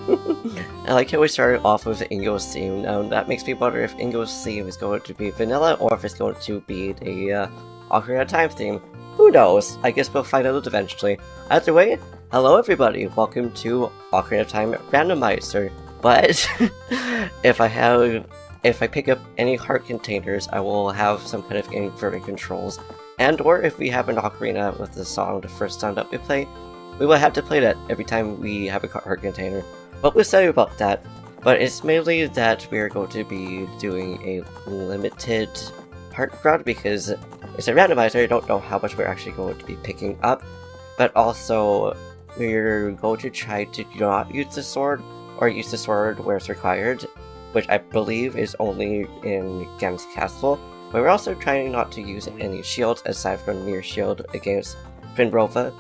I like how we started off with Ingo's theme. Now that makes me wonder if Ingo's theme is going to be vanilla or if it's going to be the Ocarina of Time theme. Who knows? I guess we'll find out eventually. Either way, hello everybody, welcome to Ocarina of Time Randomizer. But if I pick up any heart containers, I will have some kind of inverted controls. And or if we have an Ocarina with the song, the first song that we play, we will have to play that every time we have a heart container. But we'll tell you about that. But it's mainly that we are going to be doing a limited heart route because it's a randomizer. I don't know how much we're actually going to be picking up. But also, we're going to try to not use the sword or use the sword where it's required, which I believe is only in Ganon's castle. But we're also trying not to use any shields aside from mere shield against Twin Rova.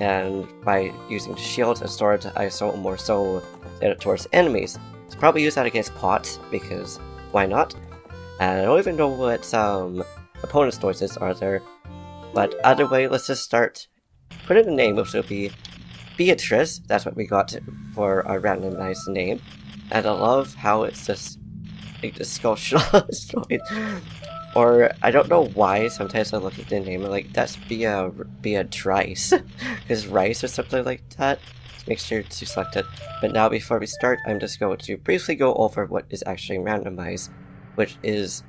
And by using the shields and swords, I more so set it towards enemies. So probably use that against pots, because why not? And I don't even know what opponent's noises are there. But either way, let's just start. Put in a name, which will be Beatrice. That's what we got for our randomized name. And I love how it's just like the skulltulas. Or, I don't know why, sometimes I look at the name and like, that's Beatrice, because rice or something like that. Just make sure to select it. But now before we start, I'm just going to briefly go over what is actually randomized, which is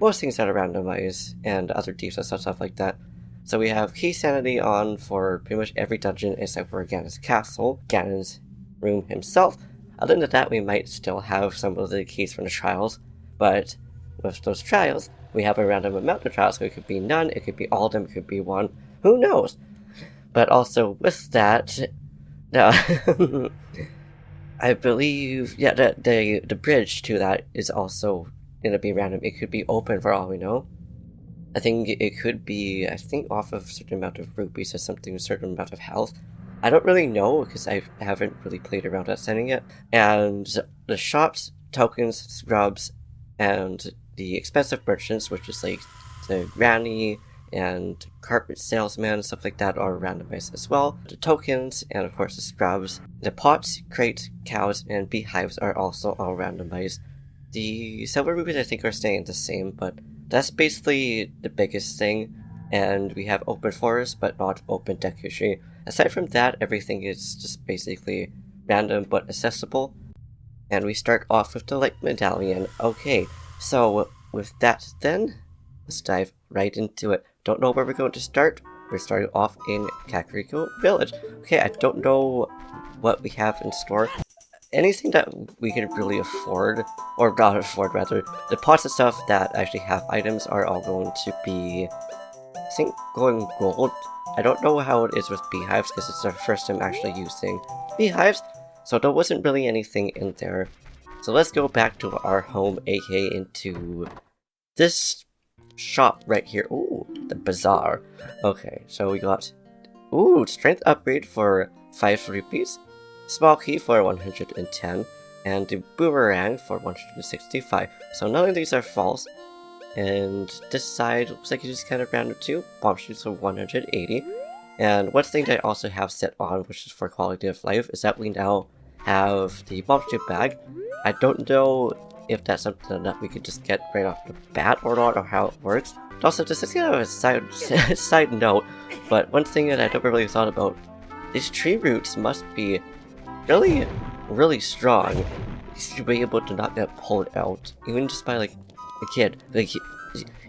most things that are randomized, and other defaults and stuff like that. So we have key sanity on for pretty much every dungeon except for Ganon's castle, Ganon's room himself. Other than that, we might still have some of the keys from the trials, but with those trials, we have a random amount of trials, so it could be none, it could be all of them, it could be one, who knows? But also with that, I believe, yeah, the bridge to that is also going to be random. It could be open for all we know. I think it could be, off of a certain amount of rupees or something, a certain amount of health. I don't really know, because I haven't really played around that setting yet. And the shops, tokens, scrubs, and the expensive merchants, which is like the granny and carpet salesman, stuff like that, are randomized as well. The tokens, and of course the scrubs, the pots, crates, cows, and beehives are also all randomized. The silver rubies I think are staying the same, but that's basically the biggest thing. And we have open forest, but not open deku. Aside from that, everything is just basically random but accessible. And we start off with the light medallion. Okay, so with that then, let's dive right into it. Don't know where we're going to start. We're starting off in Kakariko Village. Okay, I don't know what we have in store. Anything that we can really afford, or not afford rather, the pots and stuff that actually have items are all going to be, I think, going gold. I don't know how it is with beehives, because it's our first time actually using beehives, so there wasn't really anything in there. So let's go back to our home, aka into this shop right here. Ooh, the bazaar. Okay, so we got, strength upgrade for 5 rupees, small key for 110, and the boomerang for 165. So none of these are false. And this side looks like it's just kind of random too. Bomb shoots for 180. And one thing that I also have set on, which is for quality of life, is that we now have the bomb shoot bag. I don't know if that's something that we could just get right off the bat or not, or how it works. Also, this is kind of a side note, but one thing that I never really thought about, these tree roots must be really, really strong to be able to not get pulled out, even just by like a kid. Like,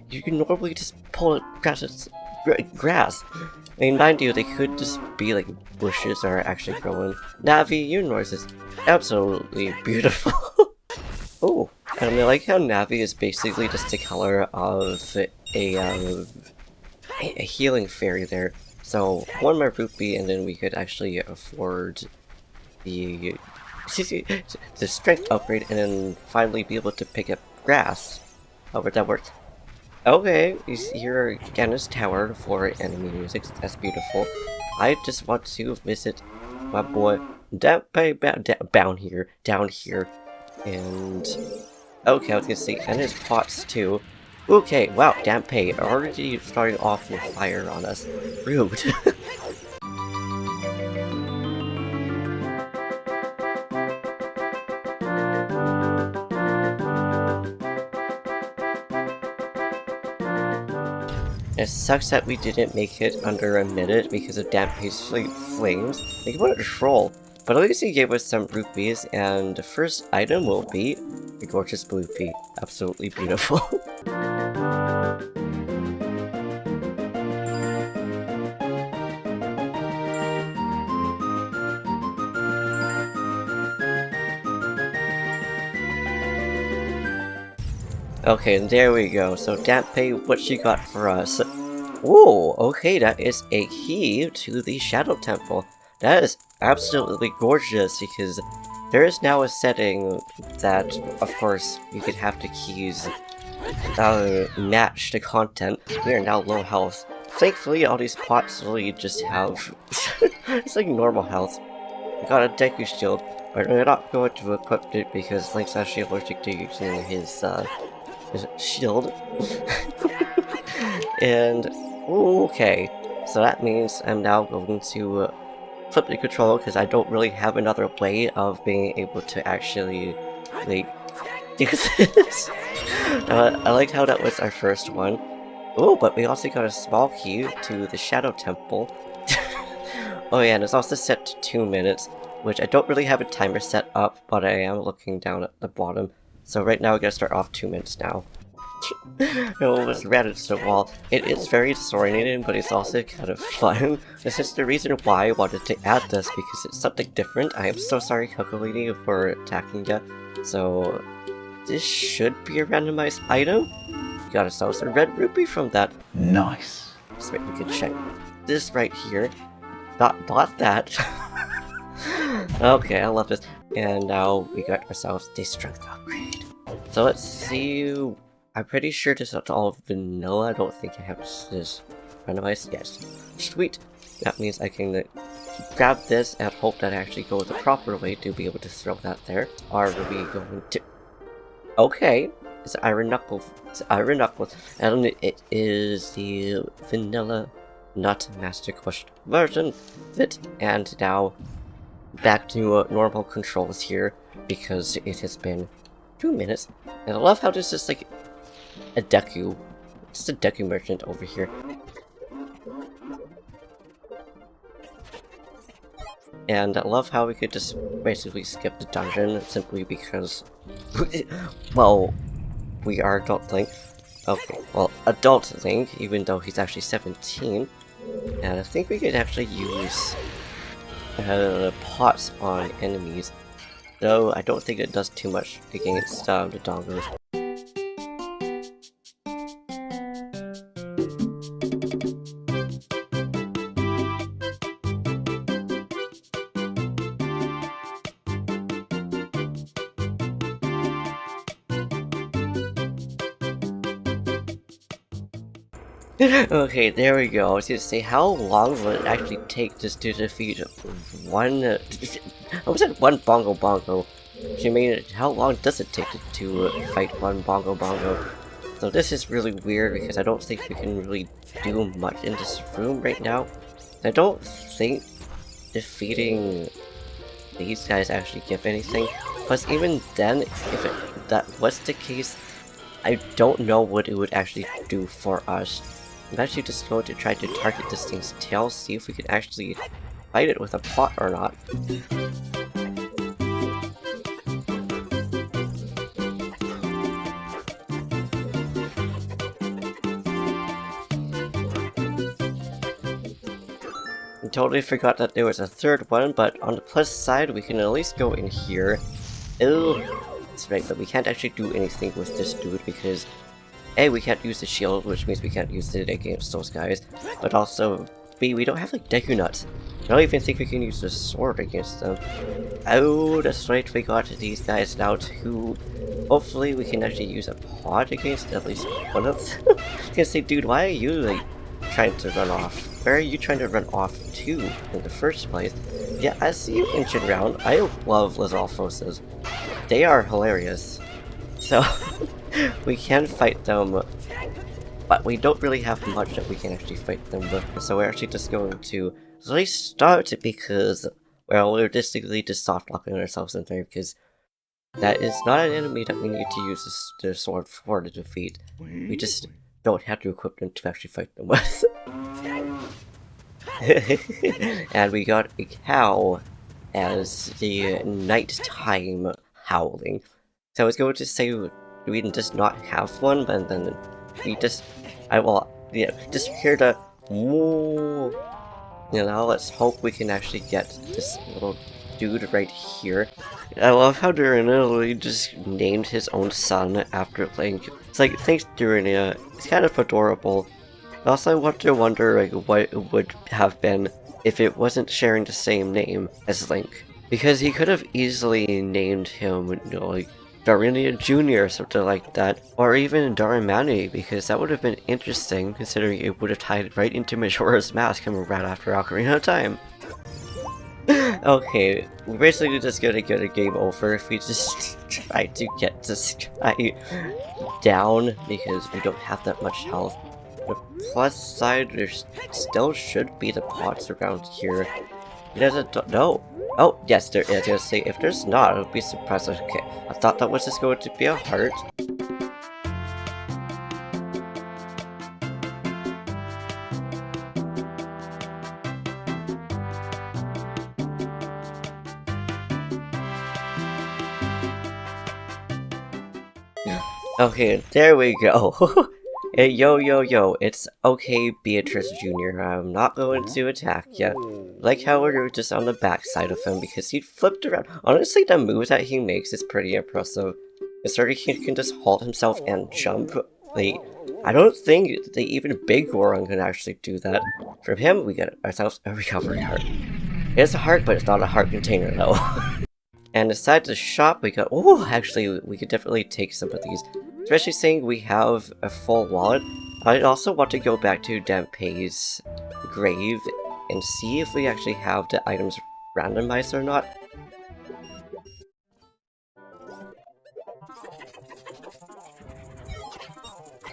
you can normally just pull it grass. I mean, mind you, they could just be like bushes that are actually growing. Navi, your noise is absolutely beautiful. Oh, and I like how Navi is basically just the color of a healing fairy there. So one more rupee, and then we could actually afford the strength upgrade, and then finally be able to pick up grass. However that works. Okay, here Ganon's tower for enemy music. That's beautiful. I just want to visit my boy down here, and okay, I was gonna say, and his pots too. Okay, wow, Dampé already starting off with fire on us. Rude. It sucks that we didn't make it under a minute because of Dampy's flames. Like, what a troll. But at least he gave us some rupees, and the first item will be the gorgeous blue pea. Absolutely beautiful. Okay, there we go. So Dampy, what she got for us? Whoa, okay, that is a key to the Shadow Temple. That is absolutely gorgeous because there is now a setting that, of course, you could have the keys match the content. We are now low health. Thankfully, all these pots really just have it's like normal health. We got a Deku shield, but we're not going to equip it because Link's actually allergic to using his shield. And okay, so that means I'm now going to flip the controller because I don't really have another way of being able to actually like do this. I liked how that was our first one. Oh, but we also got a small key to the Shadow Temple. Oh yeah, and it's also set to 2 minutes, which I don't really have a timer set up, but I am looking down at the bottom. So right now we're gonna start off 2 minutes now. It almost ran into the wall. It is very disorientating, but it's also kind of fun. This is the reason why I wanted to add this, because it's something different. I am so sorry, Calculating, for attacking you. So this should be a randomized item. We got ourselves a red rupee from that. Nice. So wait, we can check this right here. Not that. Okay, I love this. And now we got ourselves the strength upgrade. So let's see. I'm pretty sure this is all vanilla. I don't think I have this randomized. Yes. Sweet. That means I can grab this and hope that I actually go the proper way to be able to throw that there. Are we going to... Okay. It's Iron Knuckles. It's Iron Knuckles. And it is the vanilla nut master crushed version of it. And now back to normal controls here because it has been 2 minutes. And I love how this is like a Deku. Just a Deku merchant over here. And I love how we could just basically skip the dungeon simply because, well, we are Adult Link. Okay, well, Adult Link, even though he's actually 17. And I think we could actually use pots on enemies. Though I don't think it does too much against the dongos. Okay, there we go. I was gonna say, how long will it actually take just to defeat one... I was at one Bongo Bongo. She made it, how long does it take to fight one Bongo Bongo? So this is really weird because I don't think we can really do much in this room right now. I don't think defeating these guys actually give anything. Plus even then, if that was the case, I don't know what it would actually do for us. I'm actually just going to try to target this thing's tail, see if we can actually fight it with a pot or not. I totally forgot that there was a third one, but on the plus side, we can at least go in here. Ew. That's right, but we can't actually do anything with this dude because A, we can't use the shield, which means we can't use it against those guys, but also B, we don't have like Deku Nuts. I don't even think we can use the sword against them. Oh, that's right, we got these guys now too. Hopefully we can actually use a pod against at least one of them. I was gonna say, dude, why are you like trying to run off? Where are you trying to run off to in the first place? Yeah, I see you inching around. I love Lizalfoses. They are hilarious. So, we can fight them, but we don't really have much that we can actually fight them with. So we're actually just going to restart because, well, we're basically just soft-locking ourselves in there because that is not an enemy that we need to use the sword for to defeat. We just don't have the equipment to actually fight them with. And we got a cow as the nighttime howling. So I was going to say we just not have one, but then we just, just hear the moo. You know, let's hope we can actually get this little dude right here. I love how Durina just named his own son after playing. It's like, thanks Durina, it's kind of adorable. Also, I want to wonder like what it would have been if it wasn't sharing the same name as Link. Because he could have easily named him, you know, like Darinia Jr. or something like that, or even Darimani, because that would have been interesting considering it would have tied right into Majora's Mask coming right after Ocarina of Time. Okay, we're basically just gonna get a game over if we just try to get this guy down, because we don't have that much health. The plus side, there still should be the pots around here. He doesn't know. Oh, yes, there is. I was gonna say, if there's not, I would be surprised. Okay, I thought that was just going to be a heart. Okay, there we go. Hey, yo, it's okay, Beatrice Jr. I'm not going to attack ya. Like how we're just on the backside of him because he flipped around. Honestly, the moves that he makes is pretty impressive. Considering he can just hold himself and jump. Like, I don't think the even big Goron can actually do that. From him, we get ourselves a recovery heart. It's a heart, but it's not a heart container though. And aside the shop, we got, oh, actually, we could definitely take some of these. Especially saying we have a full wallet. I also want to go back to Dampé's grave and see if we actually have the items randomized or not.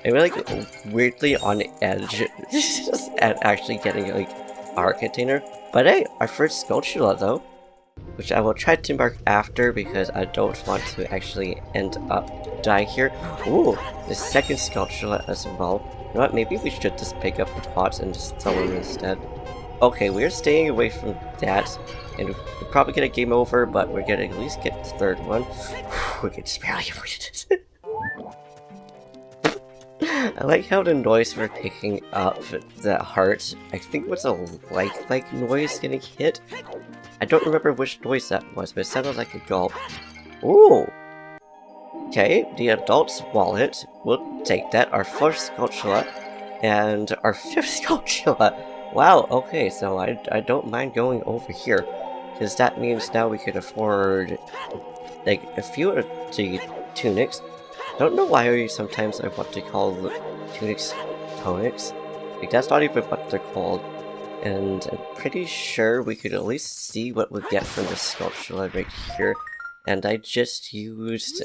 I'm like weirdly on edge at actually getting like our container. But hey, our first skulltula though, which I will try to mark after because I don't want to actually end up dying here. Ooh, the second skulltula as well. You know what, maybe we should just pick up the pots and just throw them instead. Okay, we're staying away from that, and we'll probably get a game over, but we're gonna at least get the third one. We can just barely avoid it. I like how the noise we're picking up, the heart, I think was a like noise getting hit. I don't remember which noise that was, but it sounded like a gulp. Ooh! Okay, the adult's wallet. We'll take that. Our first skulltula. And our fifth skulltula. Wow, okay, so I don't mind going over here. Because that means now we could afford, like, a few of the tunics. Don't know why sometimes I want to call tunics tonics. Like, that's not even what they're called. And I'm pretty sure we could at least see what we'll get from this skulltula right here. And I just used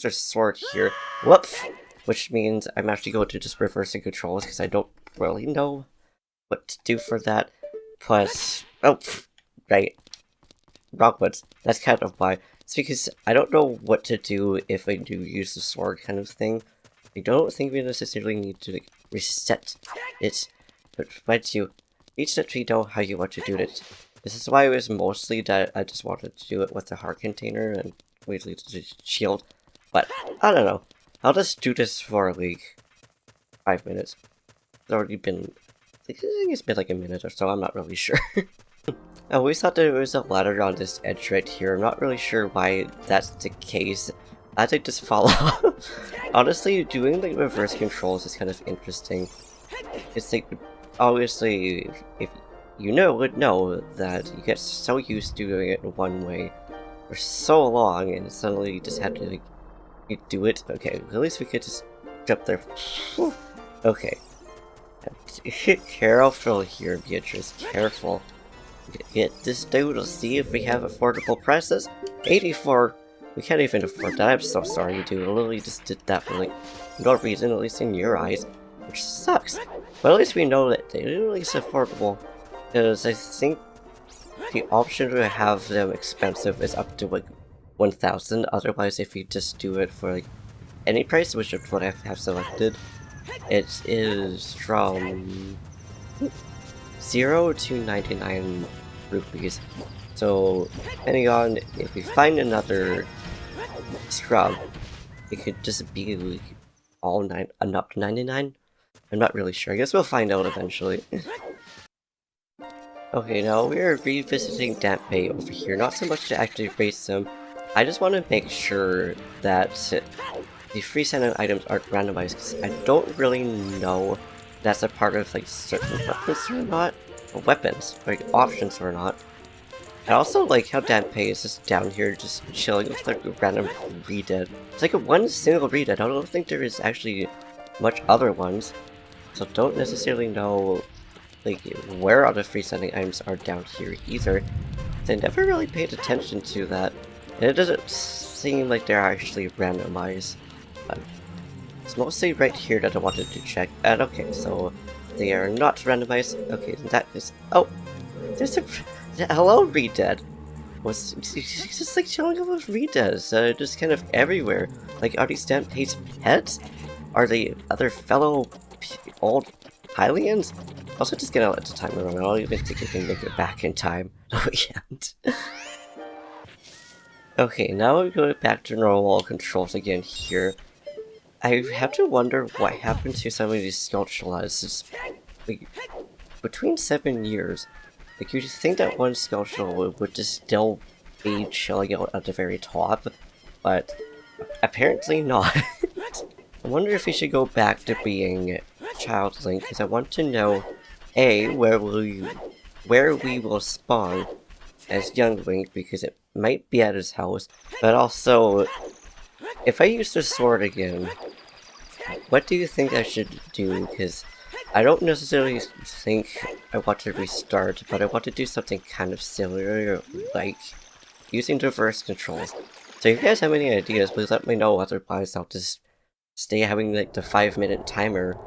our sword here. Whoops! Which means I'm actually going to just reverse the controls because I don't really know what to do for that. Plus, oh, right. Wrong ones. That's kind of why. It's because I don't know what to do if I do use the sword kind of thing. I don't think we necessarily need to like, reset it. But once you each know how you want to do it. This is why it was mostly that I just wanted to do it with the heart container and wait till the shield. But I don't know. I'll just do this for like 5 minutes. It's already been, I think it's been like a minute or so. I'm not really sure. I always thought there was a ladder on this edge right here. I'm not really sure why that's the case. I think just follow. Honestly, doing like reverse controls is kind of interesting. It's like, obviously, if you would know that you get so used to doing it in one way for so long, and suddenly you just have to like, you do it. Okay, at least we could just jump there. Okay. Careful here, Beatrice. Careful. Get this dude to see if we have affordable prices. 84. We can't even afford that. I'm so sorry, dude. I literally just did that for like no reason, at least in your eyes, which sucks. But at least we know that they're at least affordable. Because I think the option to have them expensive is up to like 1,000. Otherwise, if you just do it for like any price, which is what I have selected. It is from 0 to 99 rupees. So, depending on if we find another scrub, it could just be like all up to 99. I'm not really sure. I guess we'll find out eventually. Okay, now we're revisiting Damp Bay over here. Not so much to actually race them. I just want to make sure that the free sending items aren't randomized, because I don't really know if that's a part of like certain weapons or not. Or weapons, like options or not. I also like how Danpei is just down here just chilling with like a random redead. It's like a one single redead. I don't think there is actually much other ones. So don't necessarily know like where other free sending items are down here either. I never really paid attention to that. And it doesn't seem like they're actually randomized. But it's mostly right here that I wanted to check. And okay, so they are not randomized. Okay, that is... Oh! There's a... Hello, Redead! He's just like chilling with Redeads, just kind of everywhere. Like, are these Stampede pets? Are they other fellow old Hylians? Also, just gonna let the timer run. I don't even think I can make it back in time. No, we can't. Okay, now we go back to normal controls again here. I have to wonder what happened to some of these skulltulas. Like, between 7 years, like you'd think that one skulltula would just still be chilling out at the very top, but apparently not. I wonder if we should go back to being Child Link, because I want to know A, where we will spawn as Young Link, because it might be at his house, but also, if I use the sword again, what do you think I should do? Because I don't necessarily think I want to restart, but I want to do something kind of similar, like using reverse controls. So if you guys have any ideas, please let me know, otherwise I'll just stay having like the 5-minute timer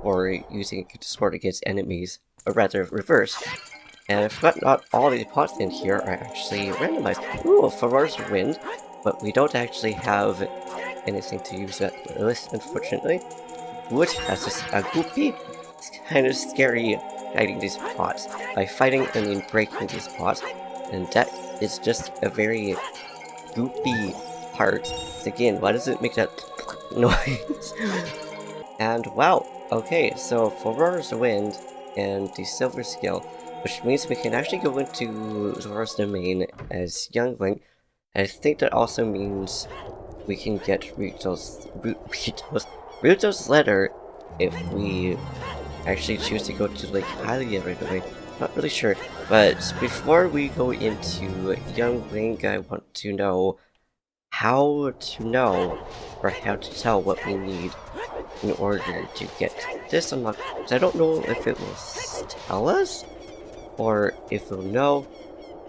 or using the sword against enemies, or rather reverse. And I forgot not all the pots in here are actually randomized. Ooh, Ferrar's Wind, but we don't actually have anything to use that list, unfortunately. Wood has a goopy. It's kind of scary fighting these pots. By fighting, I mean breaking these pots, and that is just a very goopy part. So again, why does it make that noise? And wow, okay, so Ferrar's Wind and the Silver Skill, which means we can actually go into Zora's Domain as Young Link. And I think that also means we can get Ryuto's letter if we actually choose to go to Lake Hylia right away. Not really sure, but before we go into Young Link, I want to know how to know, or how to tell what we need in order to get this unlocked. Because I don't know if it will tell us, or if we'll know.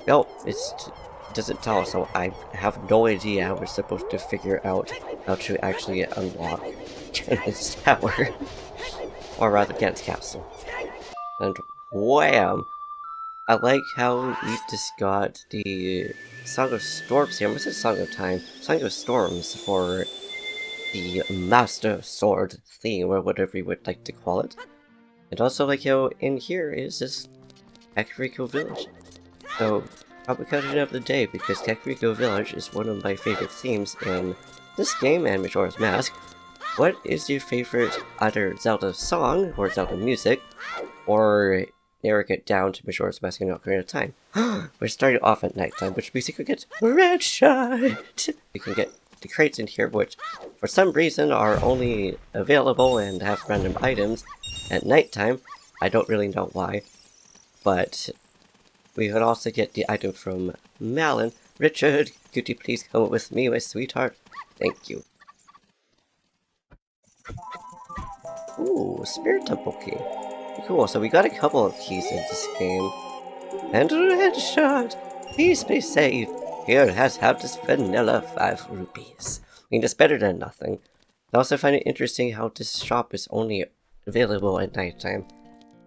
No, it doesn't tell us, so I have no idea how we're supposed to figure out how to actually unlock Ganon's tower. Or rather, Ganon's castle. And wham! I like how we just got the Song of Storms here. I almost said Song of Time. Song of Storms for the Master Sword theme, or whatever you would like to call it. And also like how in here is this Kakariko Village. So, probably question of the day, because Kakariko Village is one of my favorite themes in this game and Majora's Mask. What is your favorite either Zelda song, or Zelda music, or narrowing it down to Majora's Mask and Ocarina of Time? We're starting off at nighttime, which means you can get Red Shine! You can get the crates in here, which for some reason are only available and have random items at nighttime. I don't really know why, but we could also get the item from Malin. Richard, could you please come with me, my sweetheart? Thank you. Ooh, Spirit Temple key. Cool, so we got a couple of keys in this game. And Red Shot! Please be safe. Here has had this vanilla 5 rupees. I mean, it's better than nothing. I also find it interesting how this shop is only available at nighttime.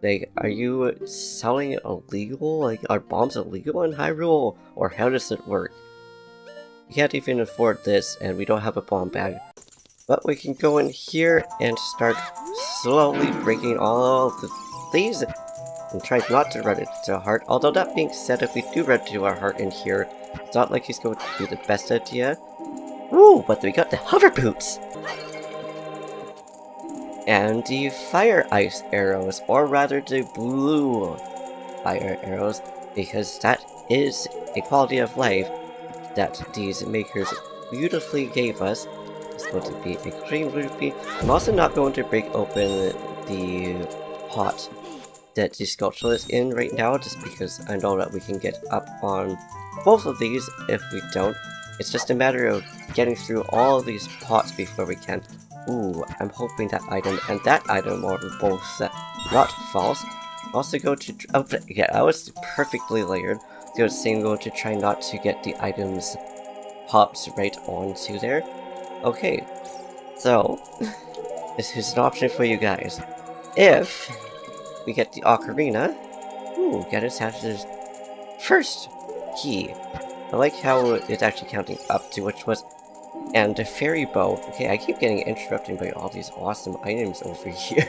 Like, are you selling illegal? Like, are bombs illegal in Hyrule? Or how does it work? We can't even afford this, and we don't have a bomb bag. But we can go in here and start slowly breaking all of these and try not to run into a heart. Although that being said, if we do run into a heart in here, it's not like he's going to be the best idea. Ooh, but we got the hover boots! And the fire ice arrows, or rather the blue fire arrows, because that is a quality of life that these makers beautifully gave us. It's going to be a green rupee. I'm also not going to break open the pot that the sculpture is in right now, just because I know that we can get up on both of these if we don't. It's just a matter of getting through all of these pots before we can. Ooh, I'm hoping that item and that item are both not false. Also go to... oh, yeah, that was perfectly layered. So I was saying going to try not to get the items popped right onto there. Okay, so this is an option for you guys. If we get the Ocarina, ooh, Ganon has his first key. I like how it's actually counting up to which was, and the fairy bow. Okay, I keep getting interrupted by all these awesome items over here.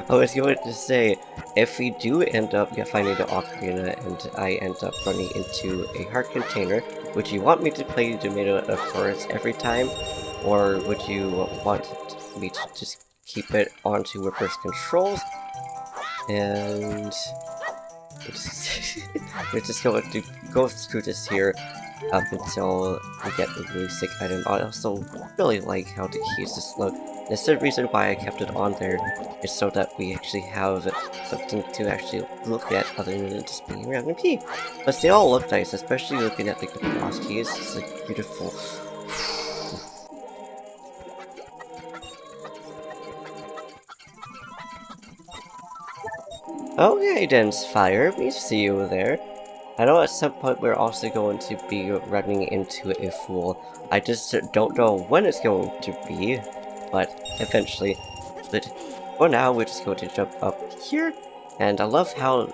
I was going to say, if we do end up finding the Ocarina and I end up running into a heart container, would you want me to play the middle of course every time? Or would you want me to just keep it onto reverse controls? And we're just going to go through this here up until we get a really sick item. I also really like how the keys just look. That's the reason why I kept it on there, is so that we actually have something to actually look at other than just being a random key. But they all look nice, especially looking at like the cross keys. It's like beautiful. Okay then, Fire, we see you there. I know at some point we're also going to be running into a fool. I just don't know when it's going to be, but eventually. But for now, we're just going to jump up here, and I love how,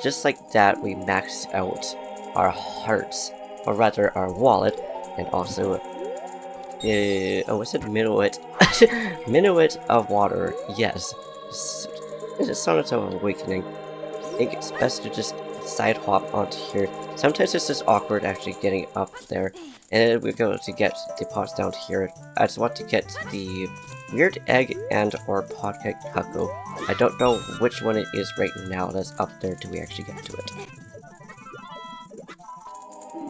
just like that, we maxed out our hearts, or rather our wallet, and also what's it? Minuet. Minuet of water, yes. It's a Sonnet of Awakening. I think it's best to just side hop onto here. Sometimes it's just awkward actually getting up there. And we're going to get the pots down here. I just want to get the weird egg and or pocket cuckoo. I don't know which one it is right now that's up there till we actually get to it.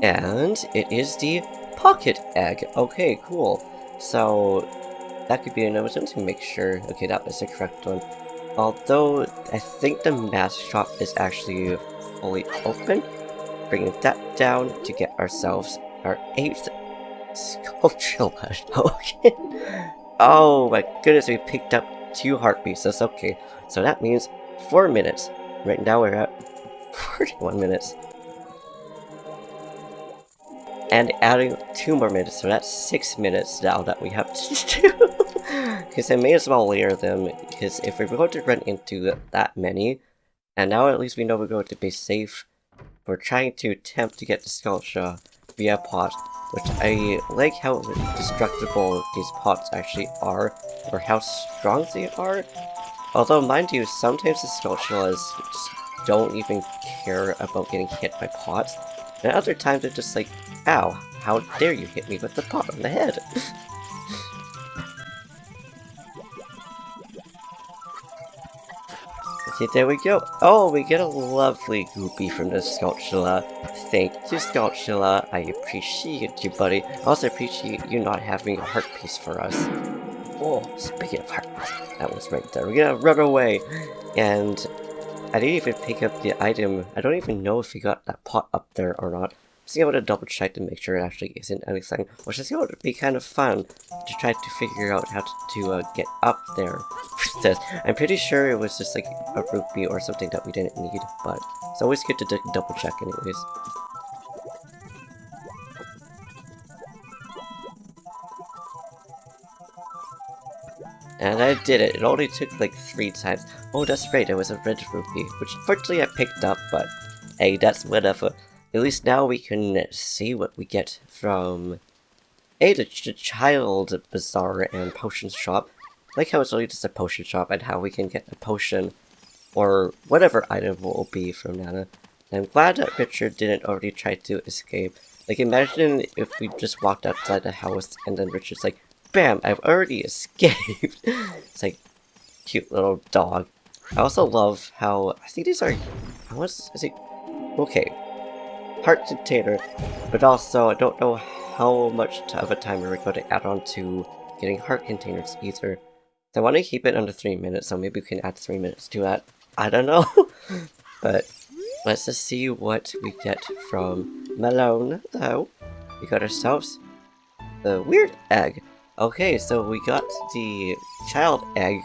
And it is the pocket egg. Okay, cool. So that could be another one to make sure. Okay, that was the correct one. Although, I think the mask shop is actually fully open. Bringing that down to get ourselves our 8th skulltula token. Oh my goodness, we picked up 2 heart pieces. Okay, so that means 4 minutes. Right now we're at 41 minutes. And adding 2 more minutes, so that's 6 minutes now that we have to do. Because I may as well layer them, because if we're going to run into that many, and now at least we know we're going to be safe, we're trying to attempt to get the sculpture via pot, which I like how destructible these pots actually are, or how strong they are. Although, mind you, sometimes the sculptures just don't even care about getting hit by pots, and other times they're just like, ow, how dare you hit me with the pot on the head? Okay, there we go. Oh, we get a lovely goopy from the Skulltula. Thank you, Skulltula. I appreciate you, buddy. I also appreciate you not having a heart piece for us. Oh, speaking of heart piece, that was right there. We're gonna run away. And I didn't even pick up the item. I don't even know if we got that pot up there or not. So I'm going to double check to make sure it actually isn't anything, which is going to be kind of fun to try to figure out how to get up there. I'm pretty sure it was just like a rupee or something that we didn't need, but it's always good to double check anyways. And I did it. It only took like 3 times. Oh, that's right, it was a red rupee, which unfortunately I picked up, but hey, that's whatever. At least now we can see what we get from A, the child bazaar and potion shop. I like how it's really just a potion shop and how we can get a potion or whatever item will be from Nana. And I'm glad that Richard didn't already try to escape. Like, imagine if we just walked outside the house and then Richard's like, bam, I've already escaped. It's like, cute little dog. I also love how, I think these are, okay, heart container, but also I don't know how much of a timer we're going to add on to getting heart containers either. So I want to keep it under 3 minutes, so maybe we can add 3 minutes to that. I don't know. But let's just see what we get from Malone, though. We got ourselves the weird egg. Okay, so we got the child egg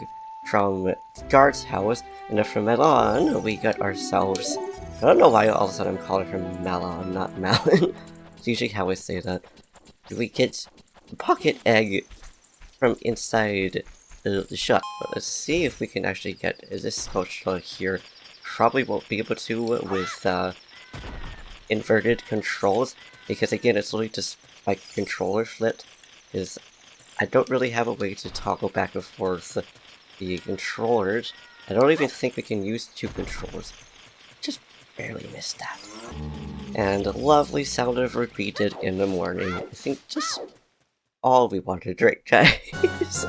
from Guard's house, and then from Malone, we got ourselves... I don't know why all of a sudden I'm calling her Malon, not Malon. It's usually how I say that. We get the pocket egg from inside the shop. But let's see if we can actually get this skulltula here. Probably won't be able to with inverted controls, because again, it's really just like controller flipped. Is I don't really have a way to toggle back and forth the controllers. I don't even think we can use 2 controllers. Just barely missed that. And a lovely sound of repeated in the morning. I think just all we want to drink, guys.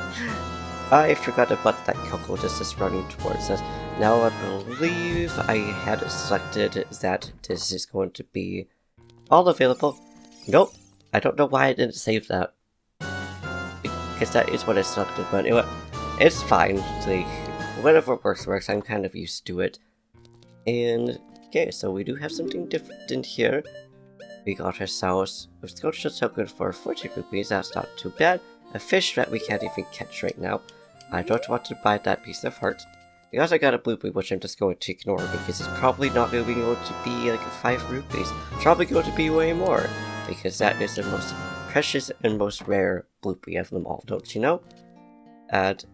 I forgot about that couple just running towards us. Now I believe I had selected that this is going to be all available. Nope, I don't know why I didn't save that. Because that is what I selected, but anyway, it's fine. Like, whatever works, I'm kind of used to it. And, okay, so we do have something different in here. We got ourselves a skulltula token for 40 rupees, that's not too bad. A fish that we can't even catch right now. I don't want to buy that piece of heart. We also got a bloopy, which I'm just going to ignore because it's probably not going to be like 5 rupees. It's probably going to be way more, because that is the most precious and most rare bloopy of them all, don't you know? And,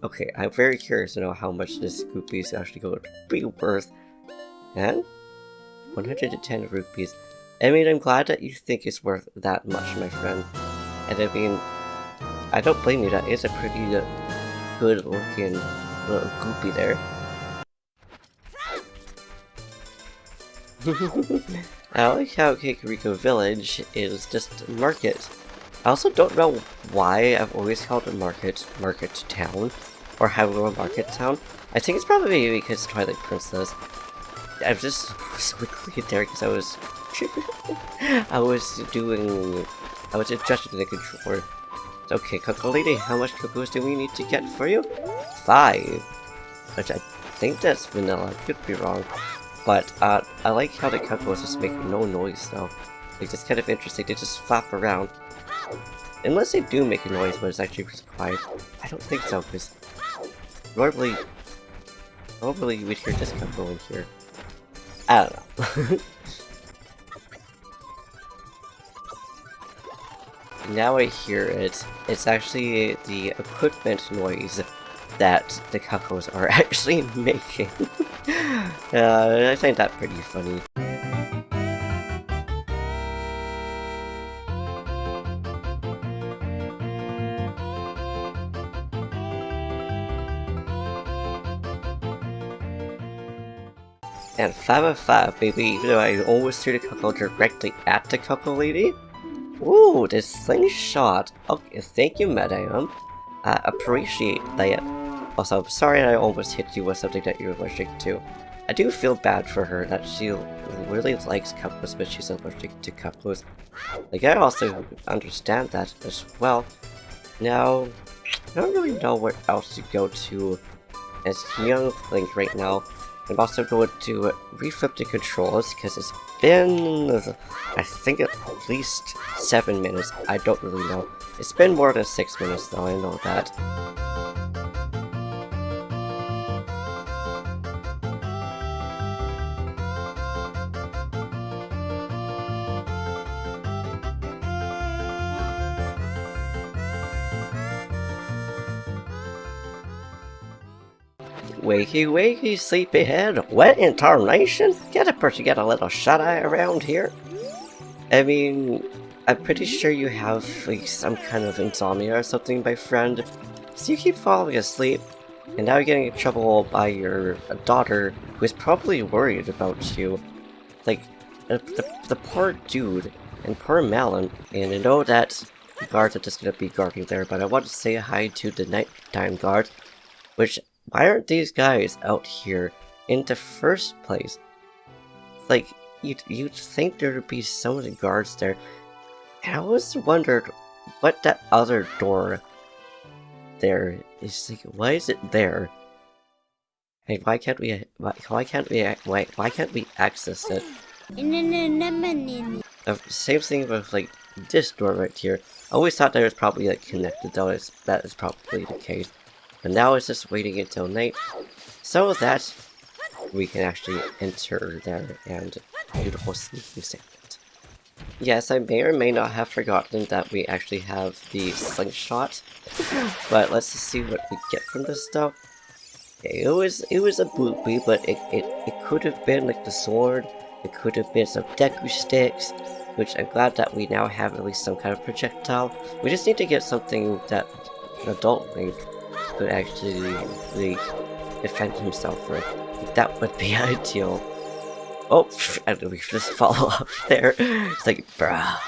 okay, I'm very curious to know how much this bloopy is actually going to be worth. And 110 rupees. I mean, I'm glad that you think it's worth that much, my friend. And I mean, I don't blame you, that is a pretty good looking little goopy there. I like how Kakariko Village is just a market. I also don't know why I've always called it Market Town, or Hyrule Market Town. I think it's probably because Twilight Princess. I was just quickly there because I was adjusting the controller. Okay, Cocoa Lady, how much cocos do we need to get for you? 5. Which I think that's vanilla, I could be wrong. But I like how the cocos just make no noise though. Like, it's kind of interesting, they just flap around. Unless they do make a noise, but it's actually pretty quiet. I don't think so, because normally we'd hear this cocoa in here. I don't know. Now I hear it. It's actually the equipment noise that the cocos are actually making. I find that pretty funny. And 5 of 5, baby, even though I almost threw the cocoa directly at the Cocoa Lady. Ooh, this slingshot. Okay, thank you, madam. I appreciate that. Also, I'm sorry I almost hit you with something that you're allergic to. I do feel bad for her that she really likes cocos, but she's allergic to cocos. Like, I also understand that as well. Now, I don't really know where else to go to as young Link right now. I'm also going to reflip the controls because it's been, I think, at least 7 minutes. I don't really know. It's been more than 6 minutes though, I know that. Wakey wakey sleepyhead, what in tarnation? Get a little shut-eye around here. I mean, I'm pretty sure you have like some kind of insomnia or something, my friend. So you keep falling asleep, and now you're getting in trouble by your daughter, who is probably worried about you. Like, the poor dude and poor Malin, and I know that the guards are just gonna be guarding there, but I want to say hi to the nighttime guards, which, why aren't these guys out here in the first place? Like, you'd think there would be so many guards there, and I always wondered what that other door there is, like, why is it there? And why can't we access it? Same thing with like this door right here. I always thought that it was probably like connected, though that is probably the case. But now it's just waiting until night so that we can actually enter there and do the whole sneaking segment. Yes, I may or may not have forgotten that we actually have the slingshot, but let's just see what we get from this stuff. It was a boopy, but it could have been like the sword. It could have been some Deku sticks, which I'm glad that we now have at least some kind of projectile. We just need to get something that an adult Link could actually like defend himself with. That would be ideal. Oh, and we just follow up there. It's like, bruh.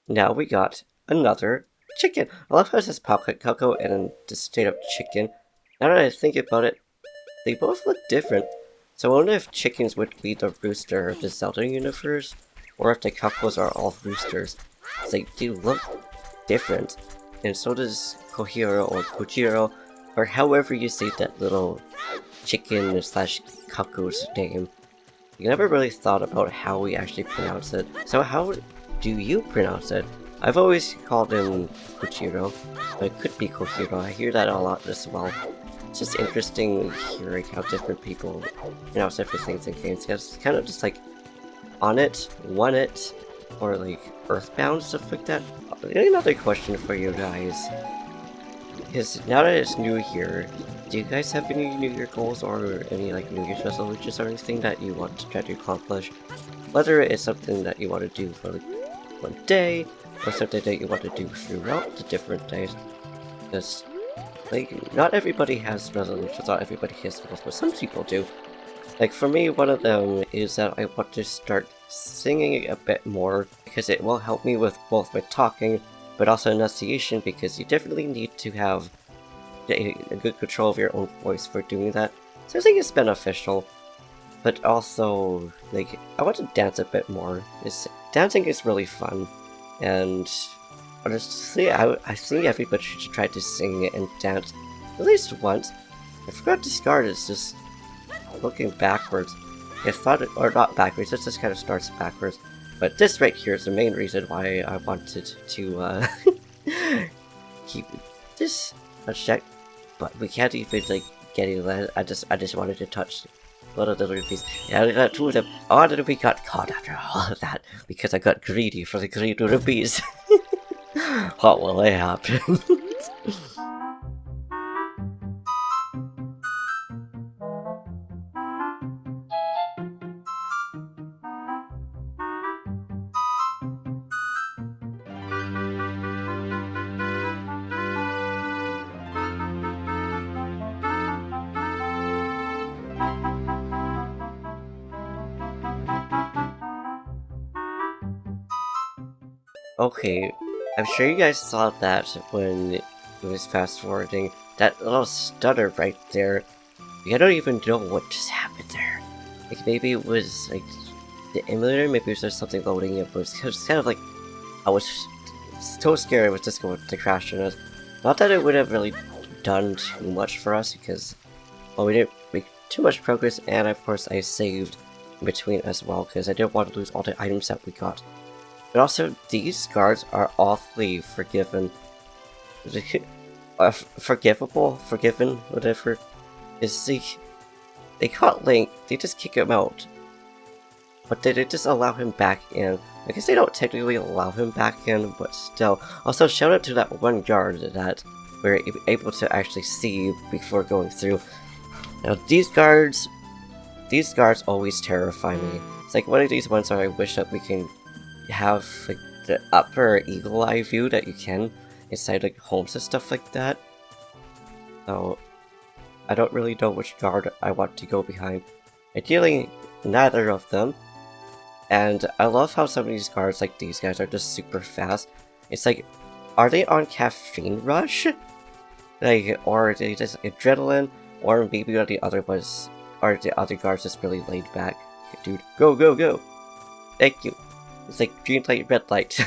Now we got another chicken. I love how it says Pocket Cocoa and then just straight up chicken. Now that I think about it, they both look different. So I wonder if chickens would be the rooster of the Zelda universe, or if the Cocos are all roosters. They do look different, and so does Kohiro or Kojiro, or however you say that little chicken slash Coco's name. You never really thought about how we actually pronounce it. So how do you pronounce it? I've always called him Kojiro, but it could be Kohiro. I hear that a lot as well. It's just interesting hearing how different people pronounce different things in games. It's kind of just like on it, want it, or like earthbound, stuff like that. Another question for you guys is, now that it's new here, do you guys have any New Year goals or any like New Year's resolutions or anything that you want to try to accomplish? Whether it's something that you want to do for like one day, or something that you want to do throughout the different days. Because like, not everybody has resolutions, not everybody has goals, but some people do. Like, for me, one of them is that I want to start singing a bit more, because it will help me with both my talking, but also enunciation, because you definitely need to have a good control of your own voice for doing that. So I think it's beneficial. But also, like, I want to dance a bit more. Dancing is really fun, and honestly, I think everybody should try to sing and dance at least once. I forgot discard is just looking backwards. I thought it, or not backwards, it just kind of starts backwards. But this right here is the main reason why I wanted to keep this unchecked. But we can't even like get it. I just wanted to touch one of the rupees. Yeah, I got two of them. Oh, and we got caught after all of that because I got greedy for the green rupees. What will happen? Okay, I'm sure you guys saw that when it was fast forwarding. That little stutter right there. I don't even know what just happened there. Like, maybe it was like the emulator, maybe it was just something loading it, but it was kind of like I was so scared it was just going to crash on us. Not that it would have really done too much for us, because, well, we didn't make too much progress, and of course I saved in between as well, because I didn't want to lose all the items that we got. But also, these guards are awfully forgiven. Forgiven, whatever. They caught Link, they just kick him out. But they just allow him back in. I guess they don't technically allow him back in, but still. Also, shout out to that one guard that we're able to actually see before going through. Now, these guards always terrify me. It's like one of these ones where I wish that we can have like the upper eagle eye view that you can inside like homes and stuff like that. So I don't really know which guard I want to go behind. Ideally, neither of them. And I love how some of these guards, like these guys, are just super fast. It's like, are they on caffeine rush? Like, or are they just adrenaline? Or maybe the other ones, or the other guards just really laid back. Dude, go, go, go! Thank you. It's like green light, red light.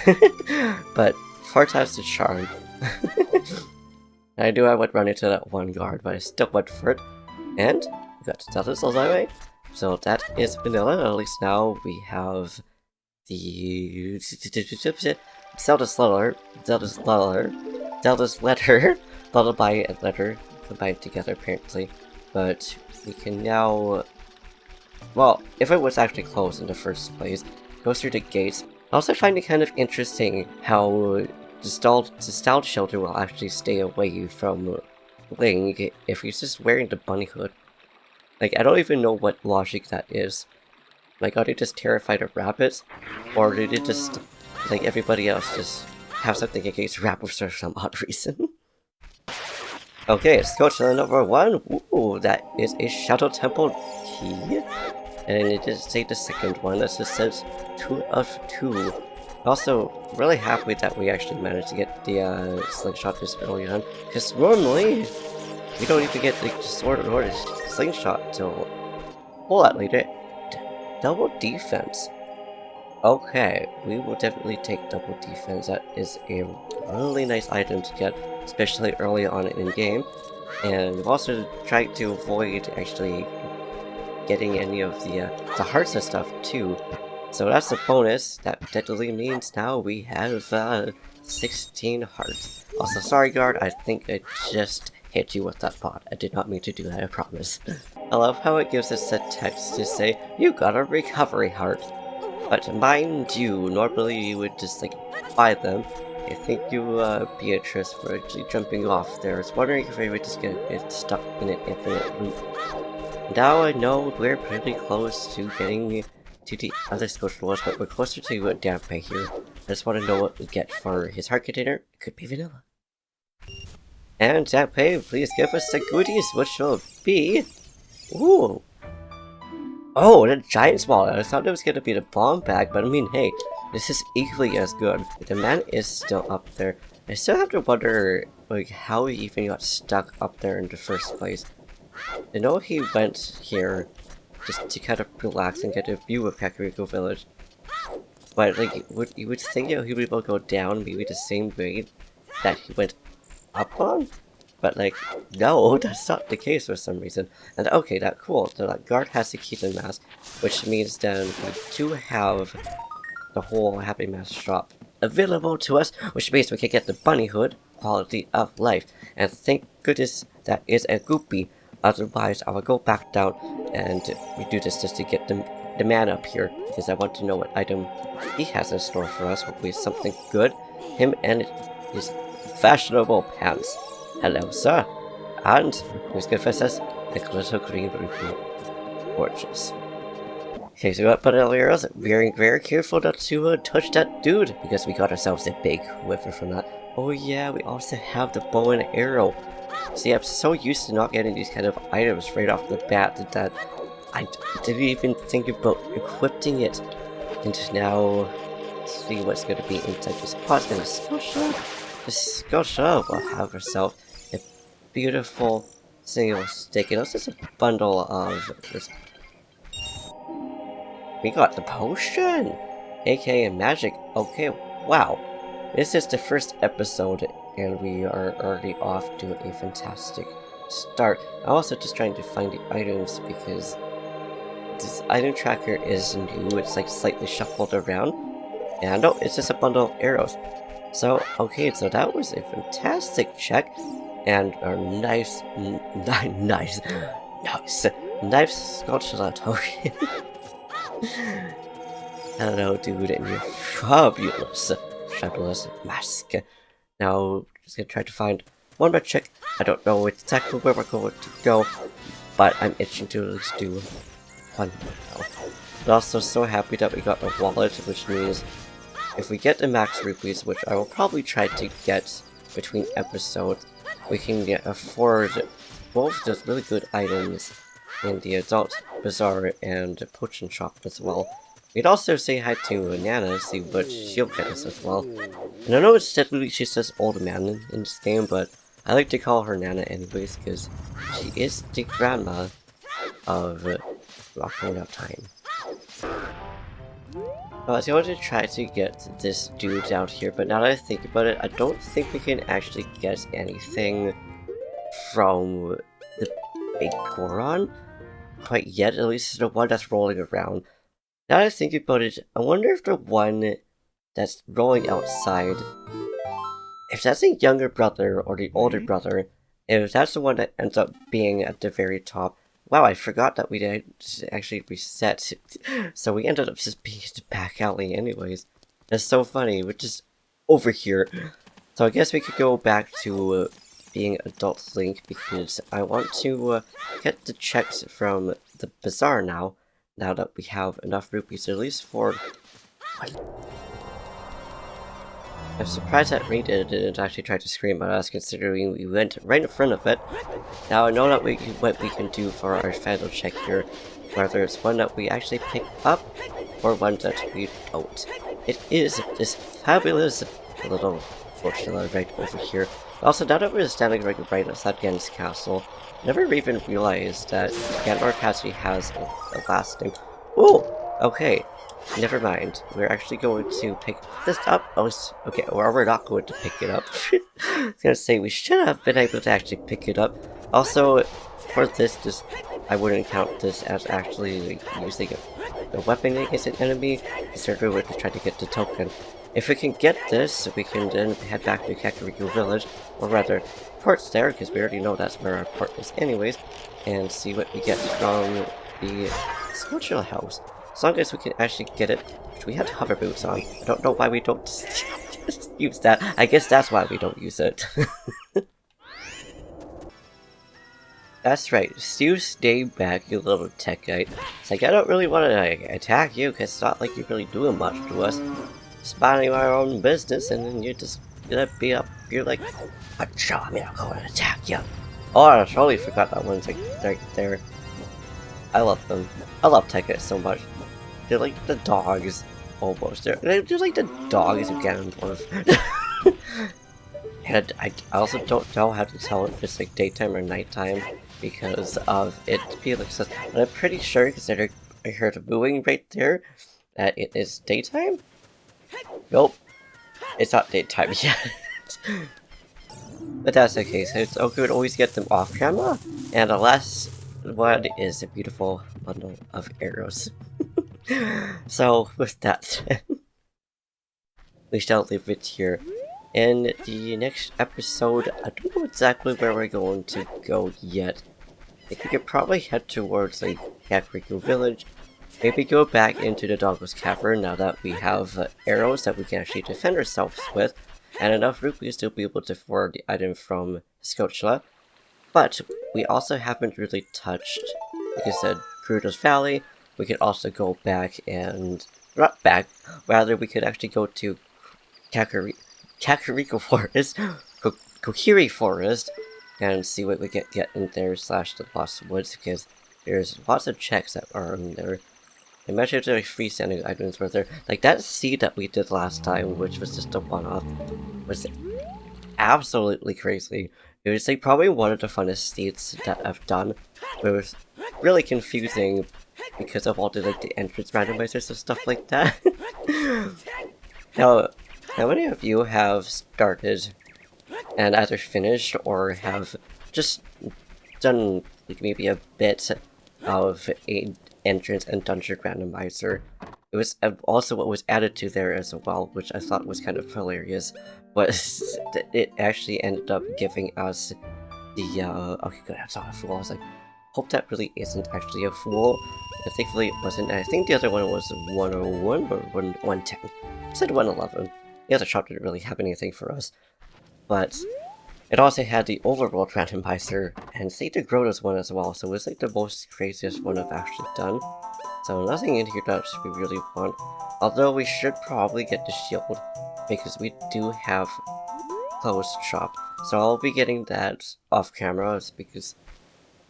But 4 times the charm. I knew I would run into that one guard, but I still went for it. And we got Zelda's way. So that is vanilla. At least now we have the Zelda's letter, lullaby and letter combined together apparently. But we can now, well, if it was actually closed in the first place, go through the gates. I also find it kind of interesting how the stalled shelter will actually stay away from Link if he's just wearing the bunny hood. Like, I don't even know what logic that is. Like, are they just terrified of rabbits? Or did they just, like everybody else, just have something against rabbits for some odd reason? Okay, let's go to number 1. Ooh, that is a Shadow Temple key. And it does say the second one, that just says 2 of 2. Also, really happy that we actually managed to get the slingshot this early on, because normally we don't even get the sword or the slingshot till a whole lot later. Double defense. Okay, we will definitely take double defense. That is a really nice item to get, especially early on in game. And we've also tried to avoid actually getting any of the hearts and stuff too. So that's a bonus. That definitely means now we have 16 hearts. Also, sorry guard, I think I just hit you with that pot. I did not mean to do that, I promise. I love how it gives us a text to say, you got a recovery heart. But mind you, normally you would just like buy them. I thank you, Beatrice, for actually jumping off there. I was wondering if I would just get stuck in an infinite loop. Now I know we're pretty close to getting to the other skulltulas, but we're closer to Dampé here. I just want to know what we get for his heart container. It could be vanilla. And Dampé, please give us the goodies, which will be... Ooh! Oh, the giant wallet. I thought it was going to be the bomb bag, but I mean, hey, this is equally as good. The man is still up there. I still have to wonder, like, how he even got stuck up there in the first place. I know he went here just to kind of relax and get a view of Kakariko Village. But, like, you would think he would be able to go down maybe the same way that he went up on? But, like, no, that's not the case for some reason. And okay, that's cool. So, that guard has the Keaton mask, which means then we do have the whole Happy Mask shop available to us, which means we can get the bunny hood, quality of life. And thank goodness that is a goopy. Otherwise, I will go back down and we do this just to get the man up here, because I want to know what item he has in store for us. Hopefully something good. Him and his fashionable pants. Hello, sir. And who's good for us? The glitter green rupee. Gorgeous. Okay, so what earlier was very careful not to touch that dude, because we got ourselves a big whiffer from that. Oh yeah, we also have the bow and arrow. See, I'm so used to not getting these kind of items right off the bat that I didn't even think about equipping it. And now, let's see what's going to be inside this pot. And the skulltula will have herself a beautiful single stick. And also a bundle of this. We got the potion! aka magic. Okay, wow. This is the first episode and we are already off to a fantastic start. I'm also just trying to find the items because this item tracker is new. It's like slightly shuffled around. And no, it's just a bundle of arrows. So, okay, so that was a fantastic check. And our nice skulltula token. Hello, dude, and your fabulous mask. Now, just gonna try to find one more trick. I don't know exactly where we're going to go, but I'm itching to at least do one more. But also so happy that we got a wallet, which means if we get the max rupees, which I will probably try to get between episodes, we can afford both those really good items in the adult bazaar and potion shop as well. We'd also say hi to Nana, see what she'll get us as well. And I know it's technically she says old man in this game, but I like to call her Nana anyways, because she is the grandma of Ocarina of Time. So I wanted to try to get this dude out here, but now that I think about it, I don't think we can actually get anything from the big Goron quite yet, at least the one that's rolling around. Now that I think about it, I wonder if the one that's rolling outside, if that's the younger brother or the older brother, if that's the one that ends up being at the very top. Wow, I forgot that we did actually reset, so we ended up just being the back alley anyways. That's so funny, we're just over here. So I guess we could go back to being Adult Link, because I want to get the checks from the bazaar now that we have enough rupees, at least for... I'm surprised that Ray didn't actually try to scream at us, considering we went right in front of it. Now I know that what we can do for our final check here, whether it's one that we actually pick up, or one that we don't. It is this fabulous little skulltula right over here. Also, now that we're standing right outside Ganon's castle, I never even realized that Ganon actually has a last name. Oh, okay. Never mind. We're actually going to pick this up. Oh, okay, or we're not going to pick it up. I was gonna say, we should have been able to actually pick it up. Also, for this I wouldn't count this as actually using a weapon against an enemy. Instead, we're going to try to get the token. If we can get this, we can then head back to Kakariko Village, or rather, port's there, because we already know that's where our port is anyways, and see what we get from the skulltula house. As long as we can actually get it, which we have hover boots on. I don't know why we don't just use that. I guess that's why we don't use it. That's right, you stay back, you little tech guy. It's like, I don't really want to attack you, because it's not like you're really doing much to us. Spotting our own business, and then you're just gonna be up, you're like, but show me, I'm going to attack you. Oh, I totally forgot that one's like right there. I love them. I love tech guys so much. They're like the dogs, almost. They're just like the dogs of Ganondorf. And I also don't know how to tell if it's like daytime or nighttime because of it being like such. But I'm pretty sure, because I heard a mooing right there, that it is daytime. Nope, it's not daytime yet. But that's okay. So it's okay to always get them off camera, and the last one is a beautiful bundle of arrows. So with that said, we shall leave it here. In the next episode, I don't know exactly where we're going to go yet. I think we could probably head towards like Kakariko Village. Maybe go back into the Doggo's Cavern now that we have arrows that we can actually defend ourselves with, and enough rupees to be able to afford the item from skulltula. But we also haven't really touched, like I said, Gerudo's Valley. We could also go back and... not back, rather we could actually go to Kakariko Forest, Kokiri Forest, and see what we get in there, slash the Lost Woods, because there's lots of checks that are in there. Imagine if there are freestanding items where there, like that seed that we did last time, which was just a one-off, was absolutely crazy. It was like probably one of the funnest seeds that I've done. It was really confusing because of all the like the entrance randomizers and stuff like that. Now, how many of you have started and either finished or have just done like maybe a bit of a entrance and dungeon randomizer? It was also what was added to there as well, which I thought was kind of hilarious, was it actually ended up giving us the okay good, I saw a fool. I was like, hope that really isn't actually a fool. But thankfully it wasn't, and I think the other one was 101 or 110. I said 111. The other shop didn't really have anything for us. But it also had the overworld randomizer, and say the grottos one as well, so it was like the most craziest one I've actually done. So nothing in here that we really want. Although we should probably get the shield, because we do have closed shop. So I'll be getting that off camera because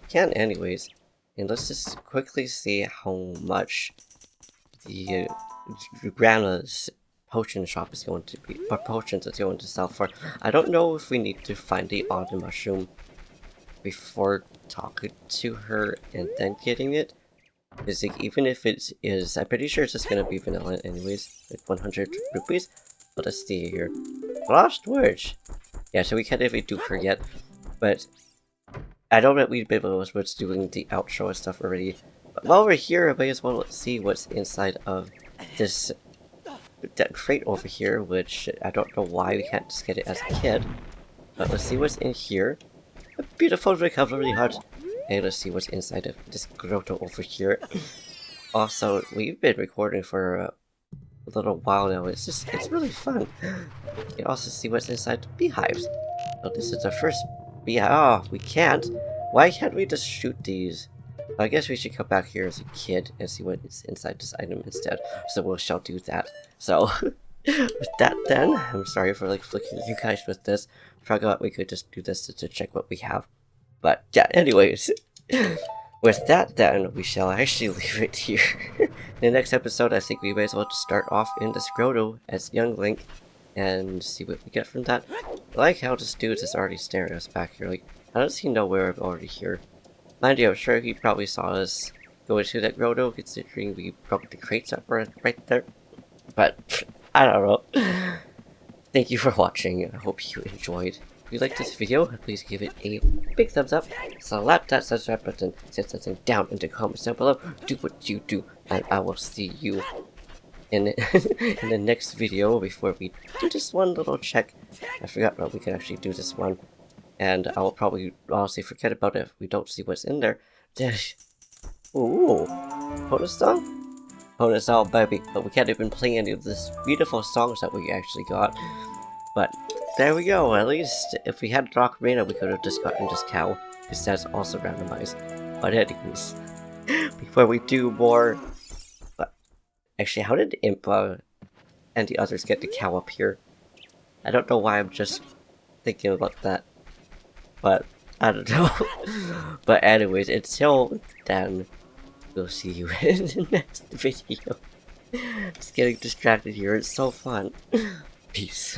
I can anyways. And let's just quickly see how much the Grandma's potion shop is going to be, or potions it's going to sell for. I don't know if we need to find the autumn mushroom before talking to her and then getting it. Because like, even if it is, I'm pretty sure it's just gonna be vanilla anyways, like 100 rupees. But let's see here. Lost words! Yeah, so we can't even do her yet, but I know that we've been able to doing the outro and stuff already. But while we're here, I may as well see what's inside of this that crate over here, which I don't know why we can't just get it as a kid. But let's see what's in here. A beautiful recovery heart. Hey, let's see what's inside of this grotto over here. Also, we've been recording for a little while now. It's really fun. You can also see what's inside the beehives. So this is the first beehive. Oh, we can't. Why can't we just shoot these? I guess we should come back here as a kid and see what is inside this item instead. So we shall do that. So with that then, I'm sorry for like flicking you guys with this. Forgot we could just do this to check what we have. But yeah, anyways, with that then, we shall actually leave it here. In the next episode, I think we may as well just start off in this grotto as young Link and see what we get from that. I like how this dude is already staring at us back here. Like, how does he know we're already here? Mind you, I'm sure he probably saw us go into that grotto, considering we broke the crates up right there. But I don't know. Thank you for watching. I hope you enjoyed. If you liked this video, please give it a big thumbs up, slap that subscribe button, send something down in the comments down below, do what you do, and I will see you in, in the next video before we do this one little check. I forgot that we could actually do this one, and I will probably honestly forget about it if we don't see what's in there. Ooh, bonus song? Bonus song, baby, but we can't even play any of this beautiful songs that we actually got. But there we go, at least if we had Ocarina we could have just gotten this cow, because that's also randomized. But anyways, before we do more... Actually, how did Impa and the others get the cow up here? I don't know why I'm just thinking about that. But, I don't know. But anyways, until then, we'll see you in the next video. Just getting distracted here, it's so fun. Peace.